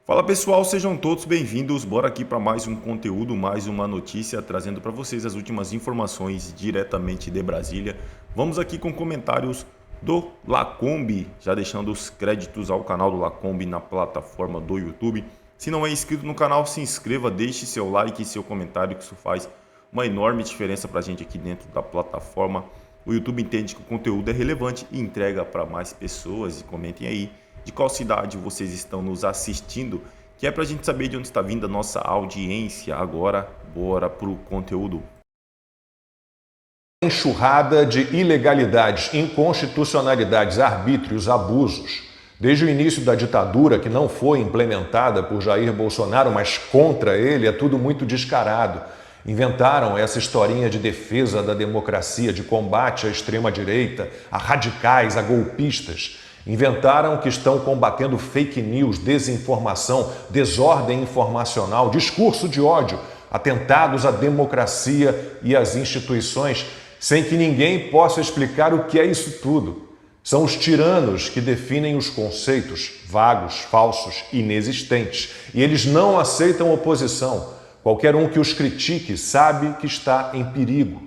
Fala pessoal, sejam todos bem-vindos. Bora aqui para mais um conteúdo, mais uma notícia, trazendo para vocês as últimas informações diretamente de Brasília. Vamos aqui com comentários do Lacombe, já deixando os créditos ao canal do Lacombe na plataforma do YouTube. Se não é inscrito no canal, se inscreva, deixe seu like e seu comentário, que isso faz uma enorme diferença para a gente aqui dentro da plataforma. O YouTube entende que o conteúdo é relevante e entrega para mais pessoas. E comentem aí de qual cidade vocês estão nos assistindo, que é para a gente saber de onde está vindo a nossa audiência. Agora, bora para o conteúdo. Enxurrada de ilegalidades, inconstitucionalidades, arbítrios, abusos. Desde o início da ditadura, que não foi implementada por Jair Bolsonaro, mas contra ele, é tudo muito descarado. Inventaram essa historinha de defesa da democracia, de combate à extrema-direita, a radicais, a golpistas. Inventaram que estão combatendo fake news, desinformação, desordem informacional, discurso de ódio, atentados à democracia e às instituições, sem que ninguém possa explicar o que é isso tudo. São os tiranos que definem os conceitos, vagos, falsos, inexistentes, e eles não aceitam oposição. Qualquer um que os critique sabe que está em perigo.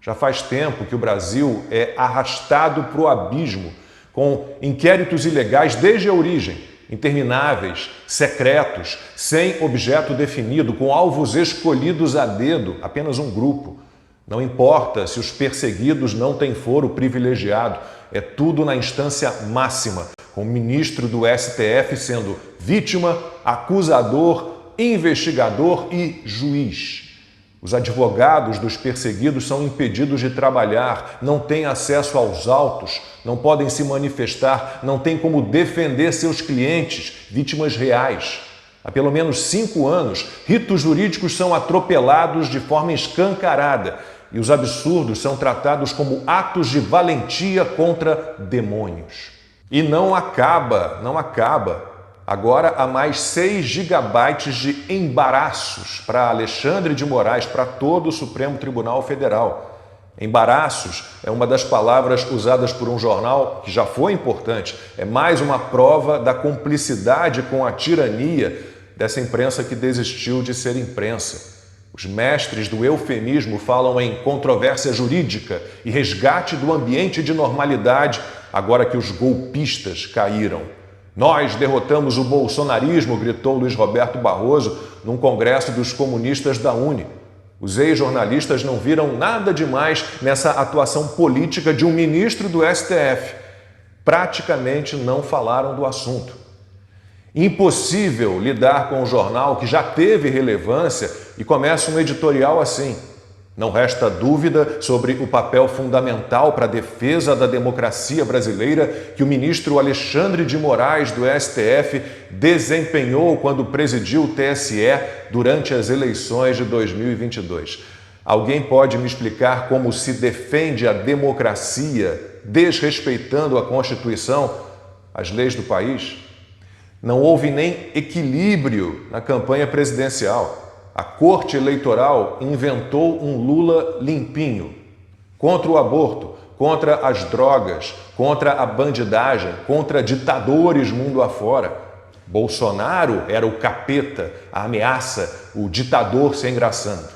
Já faz tempo que o Brasil é arrastado para o abismo, com inquéritos ilegais desde a origem, intermináveis, secretos, sem objeto definido, com alvos escolhidos a dedo, apenas um grupo. Não importa se os perseguidos não têm foro privilegiado, é tudo na instância máxima, com o ministro do STF sendo vítima, acusador, investigador e juiz. Os advogados dos perseguidos são impedidos de trabalhar, não têm acesso aos autos, não podem se manifestar, não têm como defender seus clientes, vítimas reais. Há pelo menos 5 anos, ritos jurídicos são atropelados de forma escancarada e os absurdos são tratados como atos de valentia contra demônios. E não acaba. Agora há mais 6 gigabytes de embaraços para Alexandre de Moraes, para todo o Supremo Tribunal Federal. Embaraços é uma das palavras usadas por um jornal que já foi importante. É mais uma prova da cumplicidade com a tirania dessa imprensa que desistiu de ser imprensa. Os mestres do eufemismo falam em controvérsia jurídica e resgate do ambiente de normalidade agora que os golpistas caíram. Nós derrotamos o bolsonarismo, gritou Luiz Roberto Barroso num congresso dos comunistas da UNE. Os ex-jornalistas não viram nada demais nessa atuação política de um ministro do STF. Praticamente não falaram do assunto. Impossível lidar com um jornal que já teve relevância e começa um editorial assim. Não resta dúvida sobre o papel fundamental para a defesa da democracia brasileira que o ministro Alexandre de Moraes, do STF, desempenhou quando presidiu o TSE durante as eleições de 2022. Alguém pode me explicar como se defende a democracia desrespeitando a Constituição, as leis do país? Não houve nem equilíbrio na campanha presidencial. A Corte Eleitoral inventou um Lula limpinho, contra o aborto, contra as drogas, contra a bandidagem, contra ditadores mundo afora. Bolsonaro era o capeta, a ameaça, o ditador se engraçando.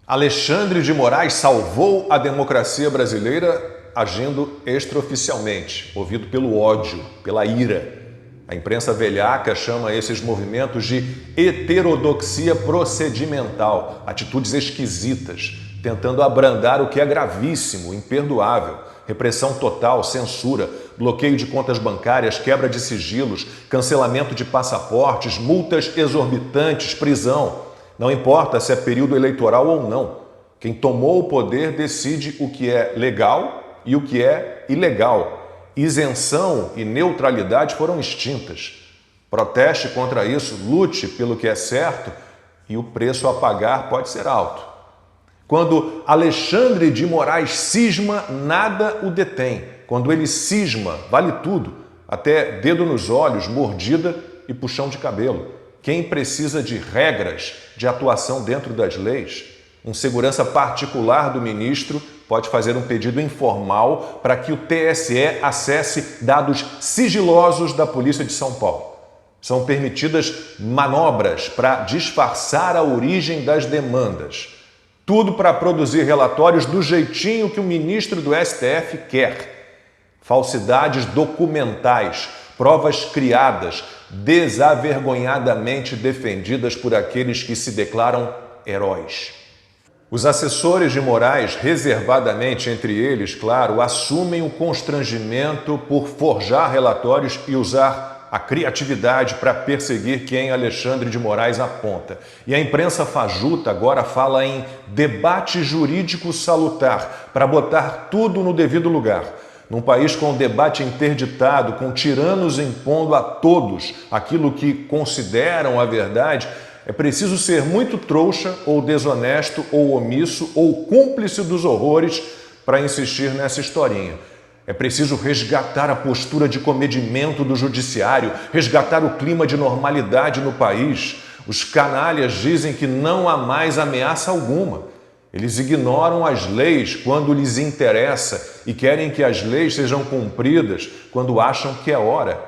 Alexandre de Moraes salvou a democracia brasileira agindo extraoficialmente, movido pelo ódio, pela ira. A imprensa velhaca chama esses movimentos de heterodoxia procedimental, atitudes esquisitas, tentando abrandar o que é gravíssimo, imperdoável. Repressão total, censura, bloqueio de contas bancárias, quebra de sigilos, cancelamento de passaportes, multas exorbitantes, prisão. Não importa se é período eleitoral ou não. Quem tomou o poder decide o que é legal e o que é ilegal. Isenção e neutralidade foram extintas. Proteste contra isso, lute pelo que é certo e o preço a pagar pode ser alto. Quando Alexandre de Moraes cisma, nada o detém. Quando ele cisma, vale tudo, até dedo nos olhos, mordida e puxão de cabelo. Quem precisa de regras de atuação dentro das leis? Um segurança particular do ministro pode fazer um pedido informal para que o TSE acesse dados sigilosos da Polícia de São Paulo. São permitidas manobras para disfarçar a origem das demandas. Tudo para produzir relatórios do jeitinho que o ministro do STF quer. Falsidades documentais, provas criadas, desavergonhadamente defendidas por aqueles que se declaram heróis. Os assessores de Moraes, reservadamente entre eles, claro, assumem o constrangimento por forjar relatórios e usar a criatividade para perseguir quem Alexandre de Moraes aponta. E a imprensa fajuta agora fala em debate jurídico salutar, para botar tudo no devido lugar. Num país com o debate interditado, com tiranos impondo a todos aquilo que consideram a verdade, é preciso ser muito trouxa, ou desonesto, ou omisso, ou cúmplice dos horrores para insistir nessa historinha. É preciso resgatar a postura de comedimento do judiciário, resgatar o clima de normalidade no país. Os canalhas dizem que não há mais ameaça alguma. Eles ignoram as leis quando lhes interessa e querem que as leis sejam cumpridas quando acham que é hora.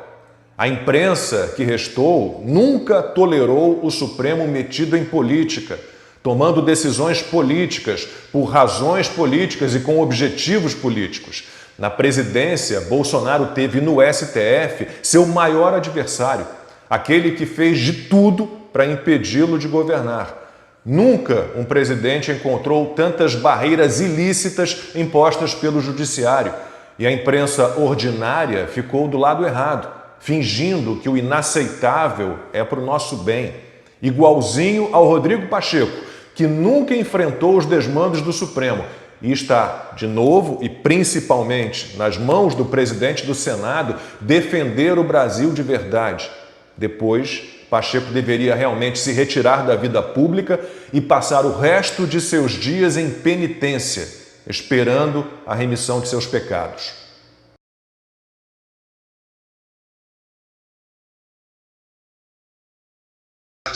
A imprensa que restou nunca tolerou o Supremo metido em política, tomando decisões políticas, por razões políticas e com objetivos políticos. Na presidência, Bolsonaro teve no STF seu maior adversário, aquele que fez de tudo para impedi-lo de governar. Nunca um presidente encontrou tantas barreiras ilícitas impostas pelo judiciário e a imprensa ordinária ficou do lado errado, fingindo que o inaceitável é para o nosso bem. Igualzinho ao Rodrigo Pacheco, que nunca enfrentou os desmandos do Supremo e está, de novo e principalmente nas mãos do presidente do Senado, defender o Brasil de verdade. Depois, Pacheco deveria realmente se retirar da vida pública e passar o resto de seus dias em penitência, esperando a remissão de seus pecados.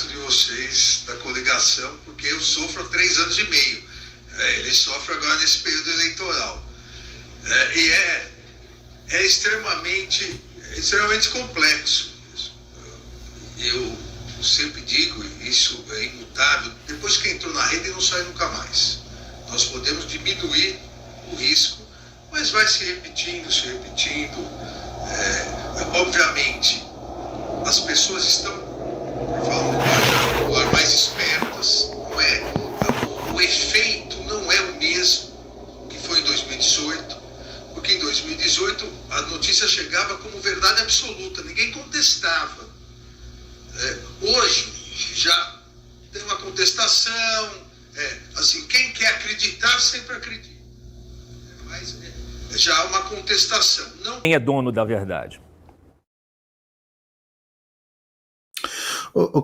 De vocês, da coligação, porque eu sofro há 3 anos e meio. Ele sofre agora nesse período eleitoral. É extremamente complexo. Eu sempre digo, e isso é imutável, depois que entrou na rede não sai nunca mais. Nós podemos diminuir o risco, mas vai se repetindo. Obviamente, as pessoas estão, por falar mais espertas, o efeito não é o mesmo que foi em 2018, porque em 2018 a notícia chegava como verdade absoluta, ninguém contestava. Hoje já tem uma contestação, assim, quem quer acreditar sempre acredita, mas já há uma contestação. Quem é dono da verdade?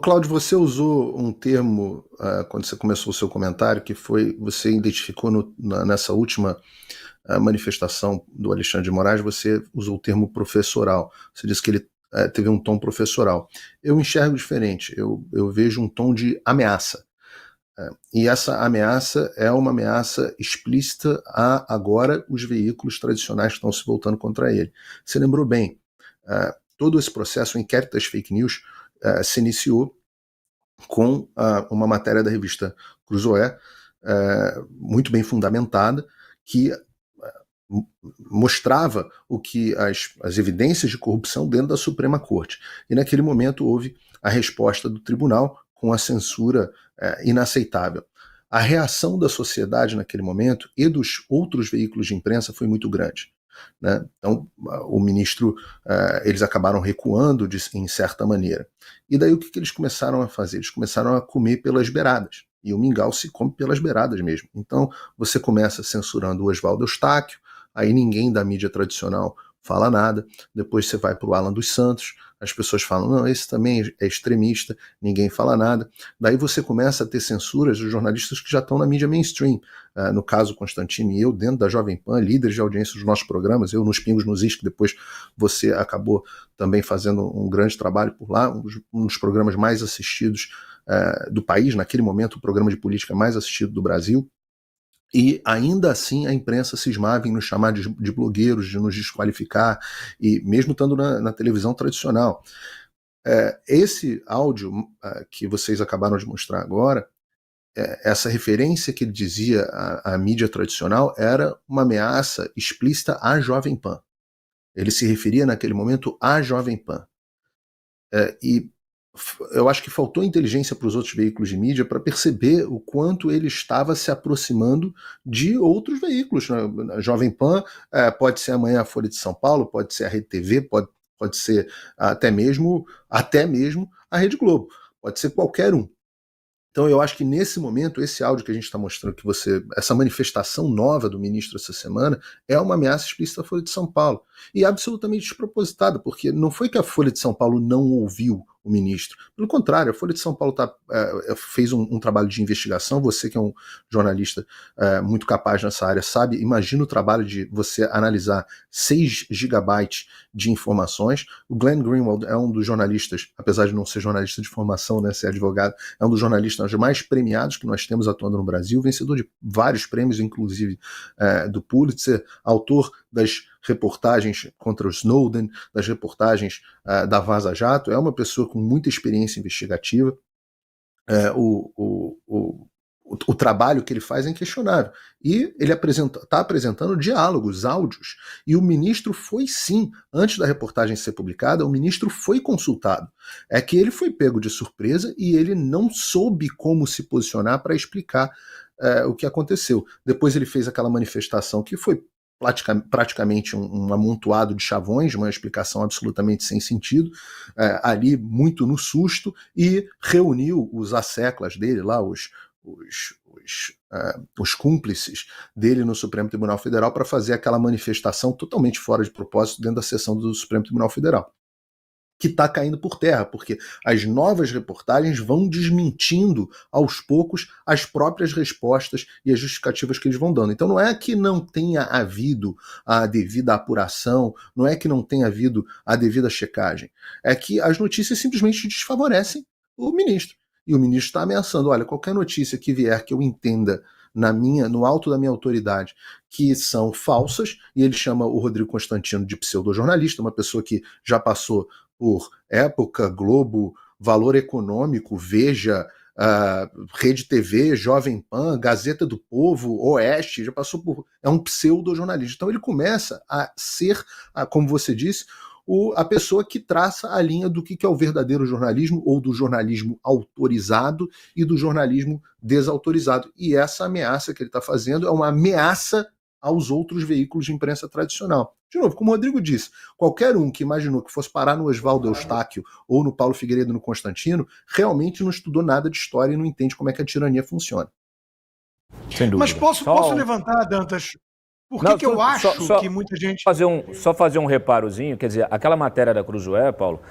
Cláudio, você usou um termo quando você começou o seu comentário, que foi, você identificou nessa última manifestação do Alexandre de Moraes, você usou o termo professoral. Você disse que ele teve um tom professoral. Eu enxergo diferente, eu vejo um tom de ameaça. E essa ameaça é uma ameaça explícita a agora os veículos tradicionais que estão se voltando contra ele. Você lembrou bem, todo esse processo, o inquérito das fake news, se iniciou com uma matéria da revista Cruzoé, muito bem fundamentada, que mostrava o que as evidências de corrupção dentro da Suprema Corte. E naquele momento houve a resposta do tribunal com a censura inaceitável. A reação da sociedade naquele momento e dos outros veículos de imprensa foi muito grande, né? Então, o ministro, eles acabaram recuando em certa maneira. E daí o que eles começaram a fazer? Eles começaram a comer pelas beiradas. E o mingau se come pelas beiradas mesmo. Então, você começa censurando o Oswaldo Eustáquio, aí ninguém da mídia tradicional fala nada. Depois você vai para o Alan dos Santos, as pessoas falam, não, esse também é extremista, ninguém fala nada. Daí você começa a ter censuras dos jornalistas que já estão na mídia mainstream. No caso, Constantino e eu, dentro da Jovem Pan, líderes de audiência dos nossos programas, eu nos Pingos nos Is, que depois você acabou também fazendo um grande trabalho por lá, um dos programas mais assistidos do país, naquele momento o programa de política mais assistido do Brasil. E ainda assim a imprensa cismava em nos chamar de blogueiros, de nos desqualificar, e mesmo estando na televisão tradicional. Esse áudio que vocês acabaram de mostrar agora, essa referência que ele dizia à mídia tradicional era uma ameaça explícita à Jovem Pan. Ele se referia naquele momento à Jovem Pan. E eu acho que faltou inteligência para os outros veículos de mídia para perceber o quanto ele estava se aproximando de outros veículos. A Jovem Pan pode ser amanhã a Folha de São Paulo, pode ser a Rede TV, pode ser até mesmo a Rede Globo, pode ser qualquer um. Então eu acho que nesse momento, esse áudio que a gente está mostrando, essa manifestação nova do ministro essa semana, é uma ameaça explícita à Folha de São Paulo. E absolutamente despropositada, porque não foi que a Folha de São Paulo não ouviu o ministro. Pelo contrário, a Folha de São Paulo fez um trabalho de investigação. Você que é um jornalista muito capaz nessa área sabe, imagina o trabalho de você analisar 6 gigabytes de informações. O Glenn Greenwald é um dos jornalistas, apesar de não ser jornalista de formação, né, ser advogado, é um dos jornalistas mais premiados que nós temos atuando no Brasil, vencedor de vários prêmios, inclusive do Pulitzer, autor das reportagens contra o Snowden, das reportagens da Vaza Jato, é uma pessoa com muita experiência investigativa. O trabalho que ele faz é inquestionável. E ele está apresentando diálogos, áudios. E o ministro foi sim, antes da reportagem ser publicada, o ministro foi consultado. É que ele foi pego de surpresa e ele não soube como se posicionar para explicar o que aconteceu. Depois ele fez aquela manifestação que foi praticamente um amontoado de chavões, uma explicação absolutamente sem sentido, ali muito no susto, e reuniu os asseclas dele lá, os cúmplices dele no Supremo Tribunal Federal para fazer aquela manifestação totalmente fora de propósito dentro da sessão do Supremo Tribunal Federal, que está caindo por terra, porque as novas reportagens vão desmentindo aos poucos as próprias respostas e as justificativas que eles vão dando. Então não é que não tenha havido a devida apuração, não é que não tenha havido a devida checagem, é que as notícias simplesmente desfavorecem o ministro. E o ministro está ameaçando, olha, qualquer notícia que vier que eu entenda no alto da minha autoridade, que são falsas, e ele chama o Rodrigo Constantino de pseudojornalista, uma pessoa que já passou por Época, Globo, Valor Econômico, Veja, Rede TV, Jovem Pan, Gazeta do Povo, Oeste, já passou por... é um pseudojornalista. Então ele começa a ser, como você disse, a pessoa que traça a linha do que é o verdadeiro jornalismo, ou do jornalismo autorizado e do jornalismo desautorizado. E essa ameaça que ele está fazendo é uma ameaça aos outros veículos de imprensa tradicional. De novo, como o Rodrigo disse, qualquer um que imaginou que fosse parar no Oswaldo Eustáquio ou no Paulo Figueiredo no Constantino, realmente não estudou nada de história e não entende como é que a tirania funciona. Sem dúvida. Mas posso levantar, Dantas? Por que eu acho que muita gente... Só fazer um reparozinho, quer dizer, aquela matéria da Cruzoé, Paulo,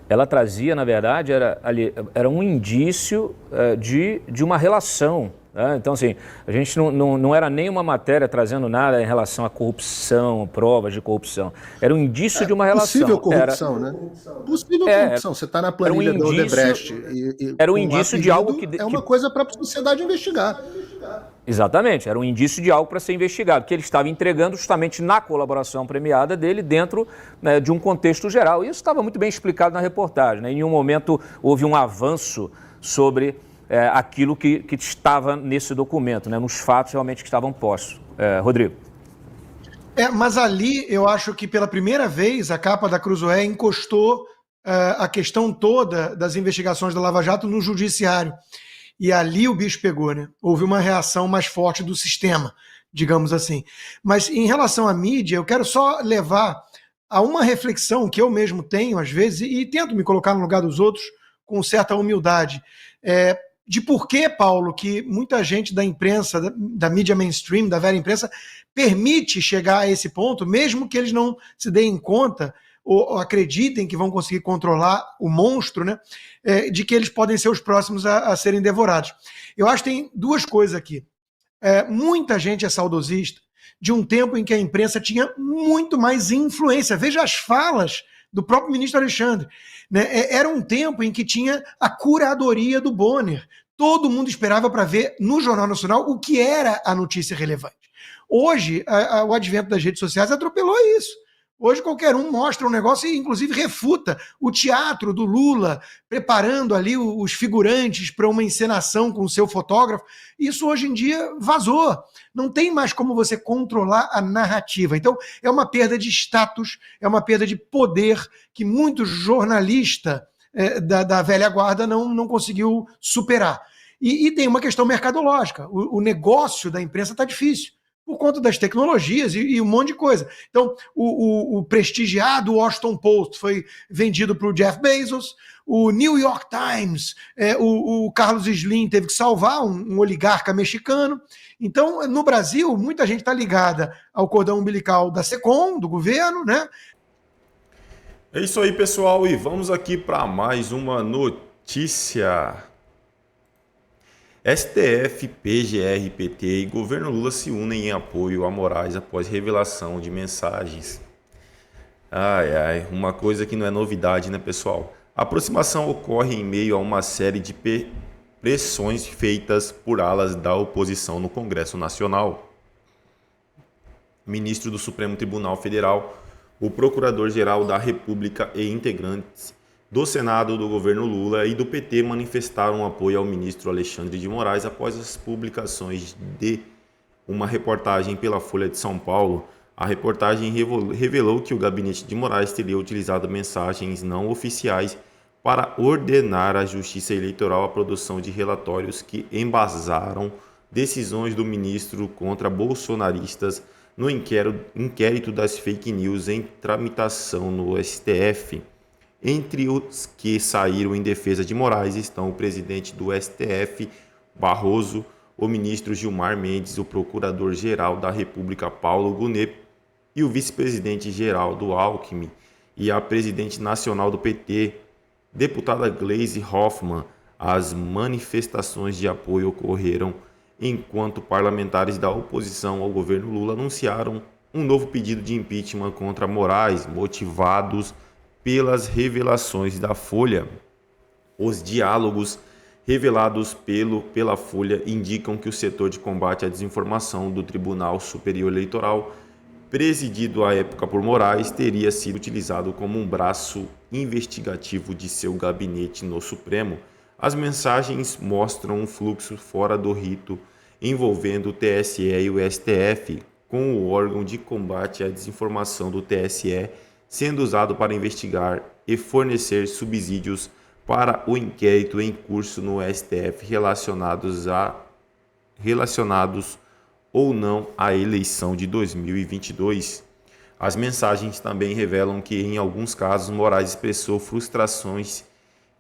ela trazia, na verdade, era um indício de uma relação. Então, assim, a gente não era nem uma matéria trazendo nada em relação à corrupção, provas de corrupção. Era um indício de uma relação. Possível corrupção, né? Possível corrupção. Você está na planilha do Odebrecht. Era um indício de algo que... É uma coisa para a sociedade investigar. Exatamente, era um indício de algo para ser investigado, que ele estava entregando justamente na colaboração premiada dele dentro, né, de um contexto geral. Isso estava muito bem explicado na reportagem, né? Em nenhum momento houve um avanço sobre aquilo que estava nesse documento, né, nos fatos realmente que estavam postos. Rodrigo. Mas ali eu acho que pela primeira vez a capa da Cruzoé encostou a questão toda das investigações da Lava Jato no judiciário. E ali o bicho pegou, né? Houve uma reação mais forte do sistema, digamos assim. Mas em relação à mídia, eu quero só levar a uma reflexão que eu mesmo tenho, às vezes, e tento me colocar no lugar dos outros com certa humildade. De por que, Paulo, que muita gente da imprensa, da mídia mainstream, da velha imprensa, permite chegar a esse ponto, mesmo que eles não se deem conta ou acreditem que vão conseguir controlar o monstro, né, de que eles podem ser os próximos a serem devorados. Eu acho que tem duas coisas aqui. Muita gente é saudosista de um tempo em que a imprensa tinha muito mais influência. Veja as falas do próprio ministro Alexandre. Né? Era um tempo em que tinha a curadoria do Bonner. Todo mundo esperava para ver no Jornal Nacional o que era a notícia relevante. Hoje, o advento das redes sociais atropelou isso. Hoje qualquer um mostra um negócio e inclusive refuta o teatro do Lula, preparando ali os figurantes para uma encenação com o seu fotógrafo. Isso hoje em dia vazou. Não tem mais como você controlar a narrativa. Então é uma perda de status, é uma perda de poder que muito jornalista da velha guarda não conseguiu superar. E tem uma questão mercadológica. O negócio da imprensa está difícil, por conta das tecnologias e um monte de coisa. Então, o prestigiado Washington Post foi vendido para o Jeff Bezos, o New York Times, o Carlos Slim teve que salvar, um oligarca mexicano. Então, no Brasil, muita gente está ligada ao cordão umbilical da SECOM, do governo, né? É isso aí, pessoal, e vamos aqui para mais uma notícia. STF, PGR, PT e governo Lula se unem em apoio a Moraes após revelação de mensagens. Uma coisa que não é novidade, né, pessoal? A aproximação ocorre em meio a uma série de pressões feitas por alas da oposição no Congresso Nacional. Ministro do Supremo Tribunal Federal, o Procurador-Geral da República e integrantes do Senado, do governo Lula e do PT manifestaram apoio ao ministro Alexandre de Moraes após as publicações de uma reportagem pela Folha de São Paulo. A reportagem revelou que o gabinete de Moraes teria utilizado mensagens não oficiais para ordenar à Justiça Eleitoral a produção de relatórios que embasaram decisões do ministro contra bolsonaristas no inquérito das fake news em tramitação no STF. Entre os que saíram em defesa de Moraes estão o presidente do STF, Barroso, o ministro Gilmar Mendes, o procurador-geral da República, Paulo Gonet, e o vice-presidente Geraldo Alckmin, e a presidente nacional do PT, deputada Gleisi Hoffmann. As manifestações de apoio ocorreram enquanto parlamentares da oposição ao governo Lula anunciaram um novo pedido de impeachment contra Moraes, motivados pelas revelações da Folha. Os diálogos revelados pela Folha indicam que o setor de combate à desinformação do Tribunal Superior Eleitoral, presidido à época por Moraes, teria sido utilizado como um braço investigativo de seu gabinete no Supremo. As mensagens mostram um fluxo fora do rito envolvendo o TSE e o STF, com o órgão de combate à desinformação do TSE sendo usado para investigar e fornecer subsídios para o inquérito em curso no STF relacionados ou não à eleição de 2022. As mensagens também revelam que, em alguns casos, Moraes expressou frustrações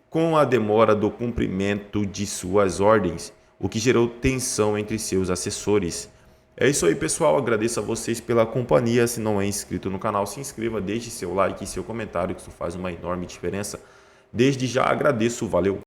com a demora do cumprimento de suas ordens, o que gerou tensão entre seus assessores. É isso aí, pessoal. Agradeço a vocês pela companhia. Se não é inscrito no canal, se inscreva, deixe seu like e seu comentário, que isso faz uma enorme diferença. Desde já agradeço. Valeu!